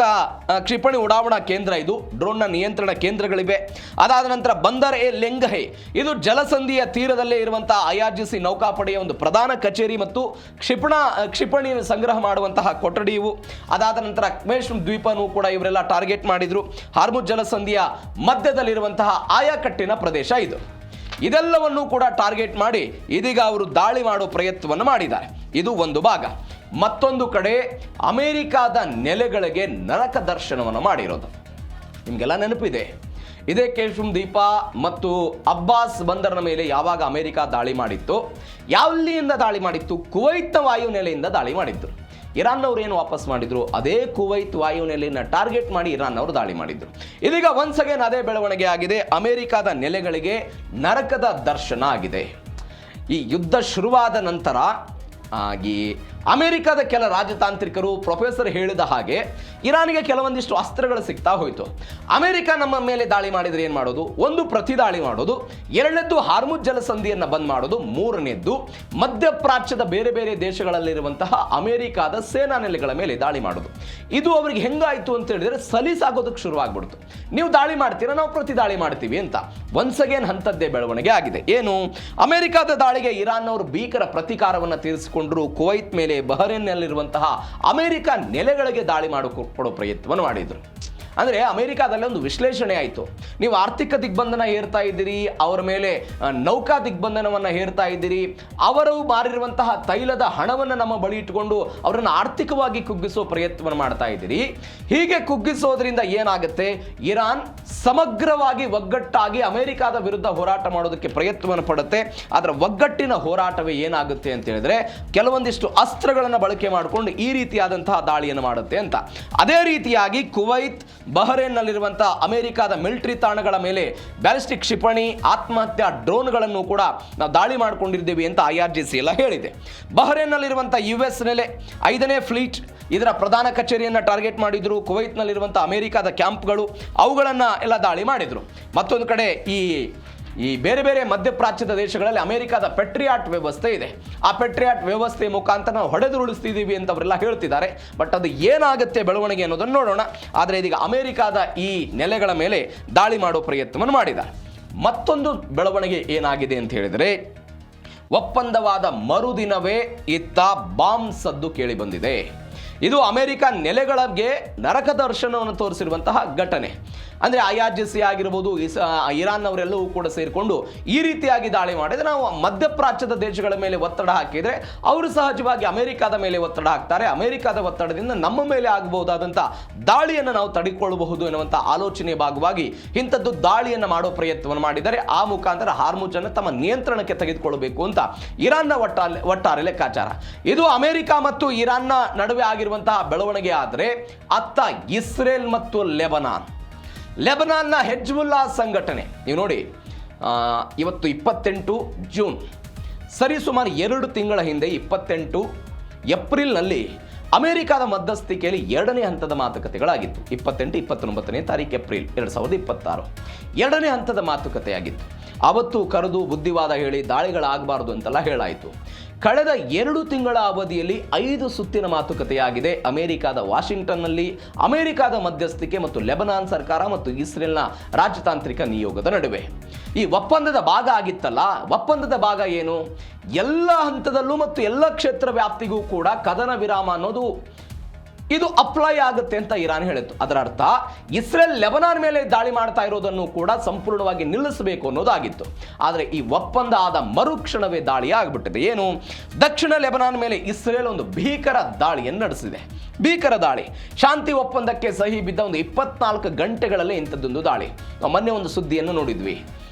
[SPEAKER 1] ಕ್ಷಿಪಣಿ ಉಡಾವಣಾ ಕೇಂದ್ರ, ಇದು ಡ್ರೋನ್ನ ನಿಯಂತ್ರಣ ಕೇಂದ್ರಗಳಿವೆ. ಅದಾದ ನಂತರ ಬಂದರ್ ಎ ಲೆಂಗಹೈ, ಇದು ಜಲಸಂಧಿಯ ತೀರದಲ್ಲೇ ಇರುವಂತಹ IRGC ನೌಕಾಪಡೆಯ ಒಂದು ಪ್ರಧಾನ ಕಚೇರಿ ಮತ್ತು ಕ್ಷಿಪಣಿ ಸಂಗ್ರಹ ಮಾಡುವಂತಹ ಕೊಠಡಿ ಇವು. ಅದಾದ ನಂತರ ಕ್ವೇಶ್ ದ್ವೀಪನೂ ಕೂಡ ಇವರೆಲ್ಲ ಟಾರ್ಗೆಟ್ ಮಾಡಿದ್ರು. ಹಾರ್ಮುಜ್ ಜಲಸಂಧಿಯ ಮಧ್ಯದಲ್ಲಿರುವಂತಹ ಆಯಾಕಟ್ಟಿನ ಪ್ರದೇಶ ಇದು. ಇದೆಲ್ಲವನ್ನೂ ಕೂಡ ಟಾರ್ಗೆಟ್ ಮಾಡಿ ಇದೀಗ ಅವರು ದಾಳಿ ಮಾಡೋ ಪ್ರಯತ್ನವನ್ನು ಮಾಡಿದ್ದಾರೆ. ಇದು ಒಂದು ಭಾಗ. ಮತ್ತೊಂದು ಕಡೆ ಅಮೆರಿಕಾದ ನೆಲೆಗಳಿಗೆ ನರಕ ದರ್ಶನವನ್ನು ಮಾಡಿರೋದು ನಿಮಗೆಲ್ಲ ನೆನಪಿದೆ. ಇದೇ ಕೇಶುಮ್ ದ್ವೀಪ ಮತ್ತು ಅಬ್ಬಾಸ್ ಬಂದರಿನ ಮೇಲೆ ಯಾವಾಗ ಅಮೆರಿಕ ದಾಳಿ ಮಾಡಿತ್ತು, ಯಾವಲ್ಲಿಯಿಂದ ದಾಳಿ ಮಾಡಿತ್ತು? ಕುವೈತ್ನ ವಾಯುನೆಲೆಯಿಂದ ದಾಳಿ ಮಾಡಿದ್ರು. ಇರಾನ್ನವ್ರು ಏನು ವಾಪಸ್ ಮಾಡಿದ್ರು? ಅದೇ ಕುವೈತ್ ವಾಯುನೆಲೆಯನ್ನು ಟಾರ್ಗೆಟ್ ಮಾಡಿ ಇರಾನ್ನವರು ದಾಳಿ ಮಾಡಿದ್ರು. ಇದೀಗ ಒನ್ಸ್ ಅಗೇನ್ ಅದೇ ಬೆಳವಣಿಗೆ ಆಗಿದೆ. ಅಮೆರಿಕದ ನೆಲೆಗಳಿಗೆ ನರಕದ ದರ್ಶನ ಆಗಿದೆ. ಈ ಯುದ್ಧ ಶುರುವಾದ ನಂತರ ಅಮೆರಿಕದ ಕೆಲ ರಾಜತಾಂತ್ರಿಕರು, ಪ್ರೊಫೆಸರ್ ಹೇಳಿದ ಹಾಗೆ ಇರಾನಿಗೆ ಕೆಲವೊಂದಿಷ್ಟು ಅಸ್ತ್ರಗಳು ಸಿಗ್ತಾ ಹೋಯಿತು. ಅಮೆರಿಕ ನಮ್ಮ ಮೇಲೆ ದಾಳಿ ಮಾಡಿದರೆ ಏನು ಮಾಡೋದು? ಒಂದು, ಪ್ರತಿ ದಾಳಿ ಮಾಡೋದು. ಎರಡನೇದ್ದು, ಹಾರ್ಮುಜ್ ಜಲಸಂಧಿಯನ್ನು ಬಂದ್ ಮಾಡೋದು. ಮೂರನೇದ್ದು, ಮಧ್ಯಪ್ರಾಚ್ಯದ ಬೇರೆ ಬೇರೆ ದೇಶಗಳಲ್ಲಿರುವಂತಹ ಅಮೆರಿಕದ ಸೇನಾ ನೆಲೆಗಳ ಮೇಲೆ ದಾಳಿ ಮಾಡೋದು. ಇದು ಅವರಿಗೆ ಹೆಂಗಾಯಿತು ಅಂತ ಹೇಳಿದ್ರೆ ಸಲೀಸಾಗೋದಕ್ಕೆ ಶುರುವಾಗ್ಬಿಡ್ತು. ನೀವು ದಾಳಿ ಮಾಡ್ತೀರಾ, ನಾವು ಪ್ರತಿ ದಾಳಿ ಮಾಡ್ತೀವಿ ಅಂತ. ಒನ್ಸ್ ಅಗೇನ್ ಹಂತದ್ದೇ ಬೆಳವಣಿಗೆ ಆಗಿದೆ. ಏನು? ಅಮೆರಿಕದ ದಾಳಿಗೆ ಇರಾನ್ನವರು ಭೀಕರ ಪ್ರತೀಕಾರವನ್ನು ತೀರಿಸಿಕೊಂಡರು. ಕುವೈತ್ ಮೇಲೆ, ಬಹರೇನ್ನಲ್ಲಿರುವಂತಹ ಅಮೆರಿಕ ನೆಲೆಗಳಿಗೆ ದಾಳಿ ಮಾಡಿಕೊಡೋ ಪ್ರಯತ್ನವನ್ನು ಮಾಡಿದರು. ಅಂದರೆ ಅಮೆರಿಕಾದಲ್ಲಿ ಒಂದು ವಿಶ್ಲೇಷಣೆ ಆಯಿತು. ನೀವು ಆರ್ಥಿಕ ದಿಗ್ಬಂಧನ ಹೇರ್ತಾ ಇದ್ದೀರಿ, ಅವರ ಮೇಲೆ ನೌಕಾ ದಿಗ್ಬಂಧನವನ್ನು ಹೇರ್ತಾ ಇದ್ದೀರಿ, ಅವರು ಮಾರಿರುವಂತಹ ತೈಲದ ಹಣವನ್ನು ನಮ್ಮ ಬಳಿ ಇಟ್ಟುಕೊಂಡು ಅವರನ್ನು ಆರ್ಥಿಕವಾಗಿ ಕುಗ್ಗಿಸೋ ಪ್ರಯತ್ನವನ್ನು ಮಾಡ್ತಾ ಇದ್ದೀರಿ. ಹೀಗೆ ಕುಗ್ಗಿಸೋದ್ರಿಂದ ಏನಾಗುತ್ತೆ? ಇರಾನ್ ಸಮಗ್ರವಾಗಿ ಒಗ್ಗಟ್ಟಾಗಿ ಅಮೆರಿಕಾದ ವಿರುದ್ಧ ಹೋರಾಟ ಮಾಡೋದಕ್ಕೆ ಪ್ರಯತ್ನವನ್ನು ಪಡುತ್ತೆ. ಅದರ ಒಗ್ಗಟ್ಟಿನ ಹೋರಾಟವೇ ಏನಾಗುತ್ತೆ ಅಂತ ಹೇಳಿದ್ರೆ ಕೆಲವೊಂದಿಷ್ಟು ಅಸ್ತ್ರಗಳನ್ನು ಬಳಕೆ ಮಾಡಿಕೊಂಡು ಈ ರೀತಿಯಾದಂತಹ ದಾಳಿಯನ್ನು ಮಾಡುತ್ತೆ ಅಂತ. ಅದೇ ರೀತಿಯಾಗಿ ಕುವೈತ್, ಬಹರೇನ್ನಲ್ಲಿರುವಂತಹ ಅಮೆರಿಕದ ಮಿಲಿಟರಿ ತಾಣಗಳ ಮೇಲೆ ಬ್ಯಾಲಿಸ್ಟಿಕ್ ಕ್ಷಿಪಣಿ, ಆತ್ಮಹತ್ಯಾ ಡ್ರೋನ್ಗಳನ್ನು ಕೂಡ ನಾವು ದಾಳಿ ಮಾಡಿಕೊಂಡಿದ್ದೇವೆ ಅಂತ IRGC ಎಲ್ಲ ಹೇಳಿದೆ. ಬಹರೇನ್ನಲ್ಲಿರುವಂತಹ US ನೆಲೆ 5ನೇ ಫ್ಲೀಟ್, ಇದರ ಪ್ರಧಾನ ಕಚೇರಿಯನ್ನು ಟಾರ್ಗೆಟ್ ಮಾಡಿದ್ರು. ಕುವೈತ್ನಲ್ಲಿರುವಂಥ ಅಮೆರಿಕದ ಕ್ಯಾಂಪ್ಗಳು, ಅವುಗಳನ್ನು ಎಲ್ಲ ದಾಳಿ ಮಾಡಿದರು. ಮತ್ತೊಂದು ಕಡೆ ಈ ಬೇರೆ ಬೇರೆ ಮಧ್ಯಪ್ರಾಚ್ಯದ ದೇಶಗಳಲ್ಲಿ ಅಮೆರಿಕದ ಪೆಟ್ರಿಯಾಟ್ ವ್ಯವಸ್ಥೆ ಇದೆ. ಆ ಪೆಟ್ರಿಯಾಟ್ ವ್ಯವಸ್ಥೆ ಮುಖಾಂತರ ನಾವು ಹೊಡೆದುರುಳಿಸ್ತಿದ್ದೀವಿ ಅಂತ ಅವರೆಲ್ಲ ಹೇಳ್ತಿದ್ದಾರೆ. ಬಟ್ ಅದು ಏನಾಗುತ್ತೆ ಬೆಳವಣಿಗೆ ಅನ್ನೋದನ್ನು ನೋಡೋಣ. ಆದರೆ ಇದೀಗ ಅಮೆರಿಕದ ಈ ನೆಲೆಗಳ ಮೇಲೆ ದಾಳಿ ಮಾಡೋ ಪ್ರಯತ್ನವನ್ನು ಮಾಡಿದ್ದಾರೆ. ಮತ್ತೊಂದು ಬೆಳವಣಿಗೆ ಏನಾಗಿದೆ ಅಂತ ಹೇಳಿದರೆ, ಒಪ್ಪಂದವಾದ ಮರುದಿನವೇ ಇತ್ತ ಬಾಂಬ್ ಸದ್ದು ಕೇಳಿ ಬಂದಿದೆ. ಇದು ಅಮೆರಿಕ ನೆಲೆಗಳಿಗೆ ನರಕ ದರ್ಶನವನ್ನು ತೋರಿಸಿರುವಂತಹ ಘಟನೆ. ಅಂದರೆ IRGC ಆಗಿರ್ಬೋದು, ಇರಾನ್ ಅವರೆಲ್ಲವೂ ಕೂಡ ಸೇರಿಕೊಂಡು ಈ ರೀತಿಯಾಗಿ ದಾಳಿ ಮಾಡಿದರೆ ನಾವು ಮಧ್ಯಪ್ರಾಚ್ಯದ ದೇಶಗಳ ಮೇಲೆ ಒತ್ತಡ ಹಾಕಿದರೆ ಅವರು ಸಹಜವಾಗಿ ಅಮೆರಿಕದ ಮೇಲೆ ಒತ್ತಡ ಹಾಕ್ತಾರೆ. ಅಮೆರಿಕದ ಒತ್ತಡದಿಂದ ನಮ್ಮ ಮೇಲೆ ಆಗಬಹುದಾದಂಥ ದಾಳಿಯನ್ನು ನಾವು ತಡೆಕೊಳ್ಳಬಹುದು ಎನ್ನುವಂಥ ಆಲೋಚನೆಯ ಭಾಗವಾಗಿ ಇಂಥದ್ದು ದಾಳಿಯನ್ನು ಮಾಡೋ ಪ್ರಯತ್ನವನ್ನು ಮಾಡಿದ್ದಾರೆ. ಆ ಮುಖಾಂತರ ಹಾರ್ಮುಜ್ ಅನ್ನು ತಮ್ಮ ನಿಯಂತ್ರಣಕ್ಕೆ ತೆಗೆದುಕೊಳ್ಳಬೇಕು ಅಂತ ಇರಾನ್ನ ಒಟ್ಟಾರೆ ಲೆಕ್ಕಾಚಾರ. ಇದು ಅಮೆರಿಕ ಮತ್ತು ಇರಾನ್ನ ನಡುವೆ ಆಗಿರುವಂತಹ ಬೆಳವಣಿಗೆ. ಆದರೆ ಅತ್ತ ಇಸ್ರೇಲ್ ಮತ್ತು ಲೆಬನಾನ್ನ ಹೆಜ್ಬುಲ್ಲಾ ಸಂಘಟನೆ, ನೀವು ನೋಡಿ, ಇವತ್ತು 28 ಜೂನ್, ಸರಿಸುಮಾರು 2 ತಿಂಗಳ ಹಿಂದೆ 28 ಏಪ್ರಿಲ್ನಲ್ಲಿ ಅಮೆರಿಕದ ಮಧ್ಯಸ್ಥಿಕೆಯಲ್ಲಿ 2ನೇ ಹಂತದ ಮಾತುಕತೆಗಳಾಗಿತ್ತು. 28, 29ನೇ ತಾರೀಕು ಏಪ್ರಿಲ್ 2026 2ನೇ ಹಂತದ ಮಾತುಕತೆಯಾಗಿತ್ತು. ಅವತ್ತು ಕರೆದು ಬುದ್ಧಿವಾದ ಹೇಳಿ ದಾಳಿಗಳಾಗಬಾರದು ಅಂತೆಲ್ಲ ಹೇಳಾಯಿತು. ಕಳೆದ 2 ತಿಂಗಳ ಅವಧಿಯಲ್ಲಿ 5 ಸುತ್ತಿನ ಮಾತುಕತೆಯಾಗಿದೆ ಅಮೆರಿಕದ ವಾಷಿಂಗ್ಟನ್ನಲ್ಲಿ, ಅಮೆರಿಕದ ಮಧ್ಯಸ್ಥಿಕೆ ಮತ್ತು ಲೆಬನಾನ್ ಸರ್ಕಾರ ಮತ್ತು ಇಸ್ರೇಲ್ನ ರಾಜತಾಂತ್ರಿಕ ನಿಯೋಗದ ನಡುವೆ. ಈ ಒಪ್ಪಂದದ ಭಾಗ ಆಗಿತ್ತಲ್ಲ, ಒಪ್ಪಂದದ ಭಾಗ ಏನು? ಎಲ್ಲ ಹಂತದಲ್ಲೂ ಮತ್ತು ಎಲ್ಲ ಕ್ಷೇತ್ರ ವ್ಯಾಪ್ತಿಗೂ ಕೂಡ ಕದನ ವಿರಾಮ ಅನ್ನೋದು ಇದು ಅಪ್ಲೈ ಆಗುತ್ತೆ ಅಂತ ಇರಾನ್ ಹೇಳಿತ್ತು. ಅದರ ಅರ್ಥ ಇಸ್ರೇಲ್ ಲೆಬನಾನ್ ಮೇಲೆ ದಾಳಿ ಮಾಡ್ತಾ ಇರೋದನ್ನು ಕೂಡ ಸಂಪೂರ್ಣವಾಗಿ ನಿಲ್ಲಿಸಬೇಕು ಅನ್ನೋದಾಗಿತ್ತು. ಆದರೆ ಈ ಒಪ್ಪಂದ ಆದ ಮರುಕ್ಷಣವೇ ದಾಳಿ ಆಗಿಬಿಟ್ಟಿದೆ. ಏನು? ದಕ್ಷಿಣ ಲೆಬನಾನ್ ಮೇಲೆ ಇಸ್ರೇಲ್ ಒಂದು ಭೀಕರ ದಾಳಿಯನ್ನು ನಡೆಸಿದೆ. ಭೀಕರ ದಾಳಿ. ಶಾಂತಿ ಒಪ್ಪಂದಕ್ಕೆ ಸಹಿ ಬಿದ್ದ ಒಂದು 24 ಗಂಟೆಗಳಲ್ಲೇ ಇಂಥದ್ದೊಂದು ದಾಳಿ. ನಾವು ಮೊನ್ನೆ ಒಂದು ಸುದ್ದಿಯನ್ನು ನೋಡಿದ್ವಿ.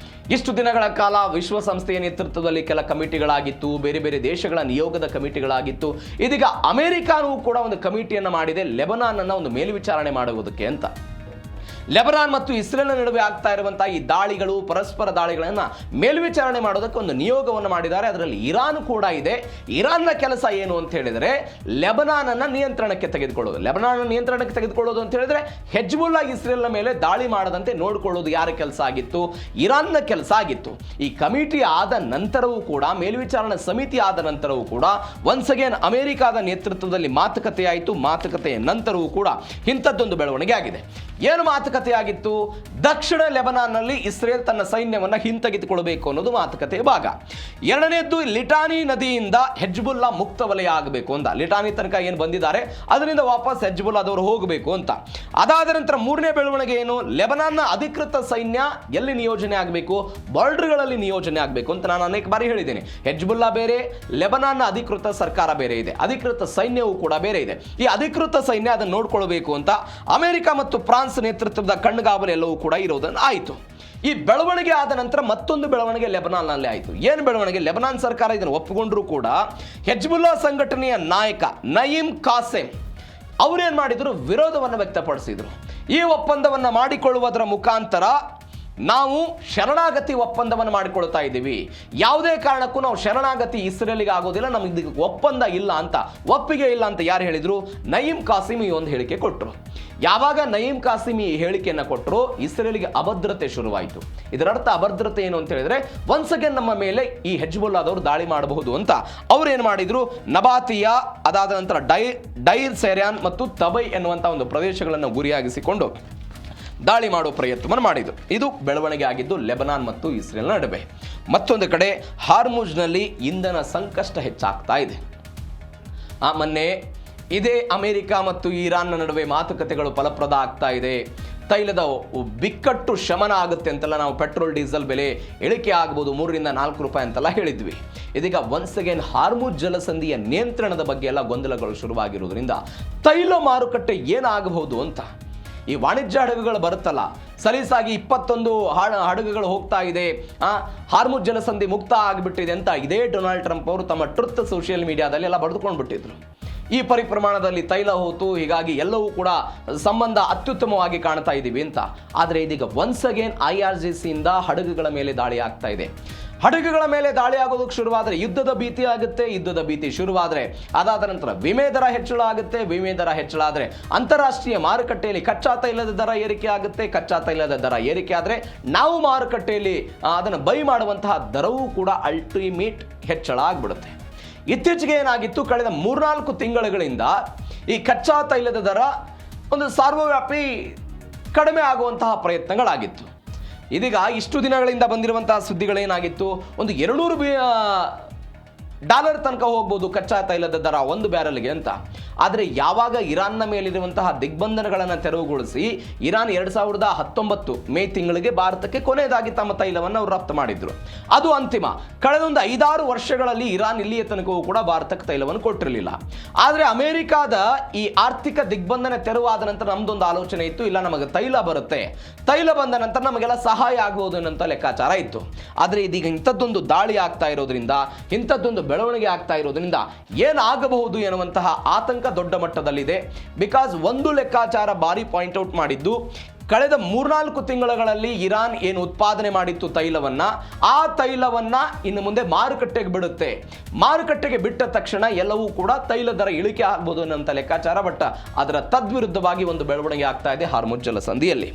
[SPEAKER 1] ಇಷ್ಟು ದಿನಗಳ ಕಾಲ ವಿಶ್ವಸಂಸ್ಥೆಯ ನೇತೃತ್ವದಲ್ಲಿ ಕೆಲ ಕಮಿಟಿಗಳಾಗಿತ್ತು, ಬೇರೆ ಬೇರೆ ದೇಶಗಳ ನಿಯೋಗದ ಕಮಿಟಿಗಳಾಗಿತ್ತು. ಇದೀಗ ಅಮೆರಿಕಾನೂ ಕೂಡ ಒಂದು ಕಮಿಟಿಯನ್ನು ಮಾಡಿದೆ ಲೆಬನಾನ್ ಅನ್ನು ಒಂದು ಮೇಲ್ವಿಚಾರಣೆ ಮಾಡುವುದಕ್ಕೆ ಅಂತ. ಲೆಬನಾನ್ ಮತ್ತು ಇಸ್ರೇಲ್ ನಡುವೆ ಆಗ್ತಾ ಇರುವಂತಹ ಈ ದಾಳಿಗಳು, ಪರಸ್ಪರ ದಾಳಿಗಳನ್ನು ಮೇಲ್ವಿಚಾರಣೆ ಮಾಡೋದಕ್ಕೆ ಒಂದು ನಿಯೋಗವನ್ನು ಮಾಡಿದ್ದಾರೆ. ಅದರಲ್ಲಿ ಇರಾನ್ ಕೂಡ ಇದೆ. ಇರಾನ್ನ ಕೆಲಸ ಏನು ಅಂತ ಹೇಳಿದರೆ ಲೆಬನಾನ್ ಅನ್ನು ನಿಯಂತ್ರಣಕ್ಕೆ ತೆಗೆದುಕೊಳ್ಳೋದು. ಲೆಬನಾನ್ ನಿಯಂತ್ರಣಕ್ಕೆ ತೆಗೆದುಕೊಳ್ಳೋದು ಅಂತ ಹೇಳಿದ್ರೆ ಹೆಜ್ಬುಲ್ಲಾ ಇಸ್ರೇಲ್ನ ಮೇಲೆ ದಾಳಿ ಮಾಡದಂತೆ ನೋಡಿಕೊಳ್ಳೋದು ಯಾರ ಕೆಲಸ ಆಗಿತ್ತು? ಇರಾನ್ನ ಕೆಲಸ ಆಗಿತ್ತು. ಈ ಕಮಿಟಿ ಆದ ನಂತರವೂ ಕೂಡ, ಮೇಲ್ವಿಚಾರಣಾ ಸಮಿತಿ ಆದ ನಂತರವೂ ಕೂಡ ಒನ್ಸ್ ಅಗೇನ್ ಅಮೆರಿಕದ ನೇತೃತ್ವದಲ್ಲಿ ಮಾತುಕತೆ ಆಯಿತು. ಮಾತುಕತೆಯ ನಂತರವೂ ಕೂಡ ಇಂಥದ್ದೊಂದು ಬೆಳವಣಿಗೆ ಆಗಿದೆ. ಏನು ಮಾತುಕತೆಯಾಗಿತ್ತು? ದಕ್ಷಿಣ ಲೆಬನಾನ್ನಲ್ಲಿ ಇಸ್ರೇಲ್ ತನ್ನ ಸೈನ್ಯವನ್ನು ಹಿಂತೆಗೆದುಕೊಳ್ಳಬೇಕು ಅನ್ನೋದು ಮಾತುಕತೆಯ ಭಾಗ. ಎರಡನೇದ್ದು, ಲಿಟಾನಿ ನದಿಯಿಂದ ಹೆಜ್ಬುಲ್ಲಾ ಮುಕ್ತ ವಲಯ ಆಗಬೇಕು ಅಂತ. ಲಿಟಾನಿ ತನಕ ಏನು ಬಂದಿದ್ದಾರೆ ಅದರಿಂದ ವಾಪಸ್ ಹೆಜ್ಬುಲ್ಲಾದವರು ಹೋಗಬೇಕು ಅಂತ. ಅದಾದ ನಂತರ ಮೂರನೇ ಬೆಳವಣಿಗೆ ಏನು? ಲೆಬನಾನ್ನ ಅಧಿಕೃತ ಸೈನ್ಯ ಎಲ್ಲಿ ನಿಯೋಜನೆ ಆಗಬೇಕು? ಬಾರ್ಡರ್ಗಳಲ್ಲಿ ನಿಯೋಜನೆ ಆಗಬೇಕು ಅಂತ ನಾನು ಅನೇಕ ಬಾರಿ ಹೇಳಿದ್ದೇನೆ. ಹೆಜ್ಬುಲ್ಲಾ ಬೇರೆ, ಲೆಬನಾನ್ನ ಅಧಿಕೃತ ಸರ್ಕಾರ ಬೇರೆ ಇದೆ, ಅಧಿಕೃತ ಸೈನ್ಯವೂ ಕೂಡ ಬೇರೆ ಇದೆ. ಈ ಅಧಿಕೃತ ಸೈನ್ಯ ಅದನ್ನು ನೋಡ್ಕೊಳ್ಬೇಕು ಅಂತ ಅಮೆರಿಕ ಮತ್ತು ಫ್ರಾನ್ಸ್ ನೇತೃತ್ವದಲ್ಲಿ ಸಮುದ್ರದ ಕಣ್ಣುಗಾವಲು ಎಲ್ಲವೂ ಕೂಡ ಇರೋದನ್ನು ಆಯಿತು. ಈ ಬೆಳವಣಿಗೆ ಆದ ನಂತರ ಮತ್ತೊಂದು ಬೆಳವಣಿಗೆ ಲೆಬನಾನ್ನಲ್ಲಿ ಆಯಿತು. ಏನು ಬೆಳವಣಿಗೆ? ಲೆಬನಾನ್ ಸರ್ಕಾರ ಇದನ್ನು ಒಪ್ಪಿಕೊಂಡ್ರೂ ಕೂಡ ಹೆಜ್ಬುಲ್ಲಾ ಸಂಘಟನೆಯ ನಾಯಕ ನಯೀಮ್ ಕಾಸೆಮ್ ಅವರೇನು ಮಾಡಿದರು? ವಿರೋಧವನ್ನು ವ್ಯಕ್ತಪಡಿಸಿದರು. ಈ ಒಪ್ಪಂದವನ್ನು ಮಾಡಿಕೊಳ್ಳುವುದರ ಮುಖಾಂತರ ನಾವು ಶರಣಾಗತಿ ಒಪ್ಪಂದವನ್ನು ಮಾಡಿಕೊಳ್ತಾ ಇದ್ದೀವಿ, ಯಾವುದೇ ಕಾರಣಕ್ಕೂ ನಾವು ಶರಣಾಗತಿ ಇಸ್ರೇಲಿಗೆ ಆಗೋದಿಲ್ಲ, ನಮಗೆ ಒಪ್ಪಂದ ಇಲ್ಲ ಅಂತ, ಒಪ್ಪಿಗೆ ಇಲ್ಲ ಅಂತ ಯಾರು ಹೇಳಿದರು? ನಯೀಮ್ ಕಾಸಿಮ್ ಈ ಒಂದು ಹೇಳಿಕೆ ಕೊಟ್ಟರು. ಯಾವಾಗ ನಯೀಮ್ ಕಾಸಿಮ್ ಈ ಹೇಳಿಕೆಯನ್ನು ಕೊಟ್ಟರು, ಇಸ್ರೇಲಿಗೆ ಅಭದ್ರತೆ ಶುರುವಾಯಿತು. ಇದರರ್ಥ ಅಭದ್ರತೆ ಏನು ಅಂತ ಹೇಳಿದ್ರೆ, ಒನ್ಸ್ ಅಗೇನ್ ನಮ್ಮ ಮೇಲೆ ಈ ಹೆಜ್ಬುಲ್ಲಾದವರು ದಾಳಿ ಮಾಡಬಹುದು ಅಂತ ಅವ್ರೇನು ಮಾಡಿದ್ರು, ನಬಾತಿಯಾ, ಅದಾದ ನಂತರ ಡೈರ್ ಸೆರ್ಯಾನ್ ಮತ್ತು ತಬೈ ಎನ್ನುವಂಥ ಒಂದು ಪ್ರದೇಶಗಳನ್ನು ಗುರಿಯಾಗಿಸಿಕೊಂಡು ದಾಳಿ ಮಾಡುವ ಪ್ರಯತ್ನವನ್ನು ಮಾಡಿದರು. ಇದು ಬೆಳವಣಿಗೆ ಆಗಿದ್ದು ಲೆಬನಾನ್ ಮತ್ತು ಇಸ್ರೇಲ್ ನಡುವೆ. ಮತ್ತೊಂದು ಕಡೆ ಹಾರ್ಮುಜ್ನಲ್ಲಿ ಇಂಧನ ಸಂಕಷ್ಟ ಹೆಚ್ಚಾಗ್ತಾ ಇದೆ. ಮೊನ್ನೆ ಇದೇ ಅಮೆರಿಕ ಮತ್ತು ಇರಾನ್ನ ನಡುವೆ ಮಾತುಕತೆಗಳು ಫಲಪ್ರದ ಆಗ್ತಾ ಇದೆ. ತೈಲದ ಬಿಕ್ಕಟ್ಟು ಶಮನ ಆಗುತ್ತೆ ಅಂತೆಲ್ಲ ನಾವು ಪೆಟ್ರೋಲ್ ಡೀಸೆಲ್ ಬೆಲೆ ಇಳಿಕೆ ಆಗ್ಬೋದು, 3 ರಿಂದ 4 ರೂಪಾಯಿ ಅಂತೆಲ್ಲ ಹೇಳಿದ್ವಿ. ಇದೀಗ ಒನ್ಸ್ ಅಗೇನ್ ಹಾರ್ಮುಜ್ ಜಲಸಂಧಿಯ ನಿಯಂತ್ರಣದ ಬಗ್ಗೆ ಎಲ್ಲ ಗೊಂದಲಗಳು ಶುರುವಾಗಿರುವುದರಿಂದ ತೈಲ ಮಾರುಕಟ್ಟೆ ಏನಾಗಬಹುದು ಅಂತ, ಈ ವಾಣಿಜ್ಯ ಹಡಗುಗಳು ಬರುತ್ತಲ್ಲ, ಸಲೀಸಾಗಿ 21 ಹಡಗುಗಳು ಹೋಗ್ತಾ ಇದೆ, ಹಾರ್ಮುಜ್ ಜಲಸಂಧಿ ಮುಕ್ತ ಆಗಿಬಿಟ್ಟಿದೆ ಅಂತ ಇದೇ ಡೊನಾಲ್ಡ್ ಟ್ರಂಪ್ ಅವರು ತಮ್ಮ ಟ್ರುತ್ ಸೋಷಿಯಲ್ ಮೀಡಿಯಾದಲ್ಲಿ ಎಲ್ಲ ಬರೆದುಕೊಂಡು ಬಿಟ್ಟಿದ್ರು. ಈ ಪರಿಪ್ರಮಾಣದಲ್ಲಿ ತೈಲ ಹೋತು, ಹೀಗಾಗಿ ಎಲ್ಲವೂ ಕೂಡ ಸಂಬಂಧ ಅತ್ಯುತ್ತಮವಾಗಿ ಕಾಣ್ತಾ ಇದ್ದೀವಿ ಅಂತ. ಆದರೆ ಇದೀಗ ಒನ್ಸ್ ಅಗೇನ್ IRGCಯಿಂದ ಹಡಗುಗಳ ಮೇಲೆ ದಾಳಿ ಆಗ್ತಾ ಇದೆ. ಹಡಗುಗಳ ಮೇಲೆ ದಾಳಿ ಆಗೋದಕ್ಕೆ ಶುರುವಾದರೆ ಯುದ್ಧದ ಭೀತಿ ಆಗುತ್ತೆ. ಯುದ್ಧದ ಭೀತಿ ಶುರುವಾದರೆ ಅದಾದ ನಂತರ ವಿಮೆ ದರ ಹೆಚ್ಚಳ ಆಗುತ್ತೆ. ವಿಮೆ ದರ ಹೆಚ್ಚಳ ಆದರೆ ಅಂತಾರಾಷ್ಟ್ರೀಯ ಮಾರುಕಟ್ಟೆಯಲ್ಲಿ ಕಚ್ಚಾ ತೈಲದ ದರ ಏರಿಕೆ ಆಗುತ್ತೆ. ಕಚ್ಚಾ ತೈಲದ ದರ ಏರಿಕೆ ಆದರೆ ನಾವು ಮಾರುಕಟ್ಟೆಯಲ್ಲಿ ಅದನ್ನು ಬೈ ಮಾಡುವಂತಹ ದರವೂ ಕೂಡ ಅಲ್ಟಿಮೇಟ್ ಹೆಚ್ಚಳ ಆಗಿಬಿಡುತ್ತೆ. ಇತ್ತೀಚೆಗೆ ಏನಾಗಿತ್ತು, ಕಳೆದ 3-4 ತಿಂಗಳುಗಳಿಂದ ಈ ಕಚ್ಚಾ ತೈಲದ ದರ ಒಂದು ಸಾರ್ವವ್ಯಾಪಿ ಕಡಿಮೆ ಆಗುವಂತಹ ಪ್ರಯತ್ನಗಳಾಗಿತ್ತು. ಇದೀಗ ಇಷ್ಟು ದಿನಗಳಿಂದ ಬಂದಿರುವಂತಹ ಸುದ್ದಿಗಳೇನಾಗಿತ್ತು, ಒಂದು $200 ತನಕ ಹೋಗ್ಬೋದು ಕಚ್ಚಾ ತೈಲದ ದರ 1 ಬ್ಯಾರಲ್ಗೆ ಅಂತ. ಆದರೆ ಯಾವಾಗ ಇರಾನ್ನ ಮೇಲಿರುವಂತಹ ದಿಗ್ಬಂಧನಗಳನ್ನು ತೆರವುಗೊಳಿಸಿ ಇರಾನ್ 2019 ಮೇ ತಿಂಗಳಿಗೆ ಭಾರತಕ್ಕೆ ಕೊನೆಯದಾಗಿ ತಮ್ಮ ತೈಲವನ್ನು ಅವರು ರಫ್ತು ಮಾಡಿದ್ರು, ಅದು ಅಂತಿಮ. ಕಳೆದೊಂದು 5-6 ವರ್ಷಗಳಲ್ಲಿ ಇರಾನ್ ಇಲ್ಲಿಯ ತನಕವೂ ಕೂಡ ಭಾರತಕ್ಕೆ ತೈಲವನ್ನು ಕೊಟ್ಟಿರಲಿಲ್ಲ. ಆದರೆ ಅಮೆರಿಕಾದ ಈ ಆರ್ಥಿಕ ದಿಗ್ಬಂಧನ ತೆರವಾದ ನಂತರ ನಮ್ದೊಂದು ಆಲೋಚನೆ ಇತ್ತು, ಇಲ್ಲ ನಮಗೆ ತೈಲ ಬರುತ್ತೆ, ತೈಲ ಬಂದ ನಂತರ ನಮಗೆಲ್ಲ ಸಹಾಯ ಆಗಬಹುದು ಅನ್ನೋ ಲೆಕ್ಕಾಚಾರ ಇತ್ತು. ಆದರೆ ಇದೀಗ ಇಂಥದ್ದೊಂದು ದಾಳಿ ಆಗ್ತಾ ಇರೋದ್ರಿಂದ, ಇಂಥದ್ದೊಂದು ಬೆಳವಣಿಗೆ ಆಗ್ತಾ ಇರೋದ್ರಿಂದ ಏನಾಗಬಹುದು ಎನ್ನುವಂತಹ ಆತಂಕ ದೊಡ್ಡ ಮಟ್ಟದಲ್ಲಿದೆ. ಬಿಕಾಸ್ ಒಂದು ಲೆಕ್ಕಾಚಾರ ಬಾರಿ ಪಾಯಿಂಟ್ ಔಟ್ ಮಾಡಿದ್ದು, ಕಳೆದ 3-4 ತಿಂಗಳಲ್ಲಿ ಇರಾನ್ ಏನು ಉತ್ಪಾದನೆ ಮಾಡಿತ್ತು ತೈಲವನ್ನ, ಆ ತೈಲವನ್ನ ಇನ್ನು ಮುಂದೆ ಮಾರುಕಟ್ಟೆಗೆ ಬಿಡುತ್ತೆ. ಮಾರುಕಟ್ಟೆಗೆ ಬಿಟ್ಟ ತಕ್ಷಣ ಎಲ್ಲವೂ ಕೂಡ ತೈಲ ದರ ಇಳಿಕೆ ಆಗ್ಬೋದು ಅನ್ನೋ ಲೆಕ್ಕಾಚಾರ. ಬಟ್ ಅದರ ತದ್ವಿರುದ್ಧವಾಗಿ ಒಂದು ಬೆಳವಣಿಗೆ ಆಗ್ತಾ ಇದೆ ಹಾರ್ಮುಜ್ ಜಲಸಂಧಿಯಲ್ಲಿ.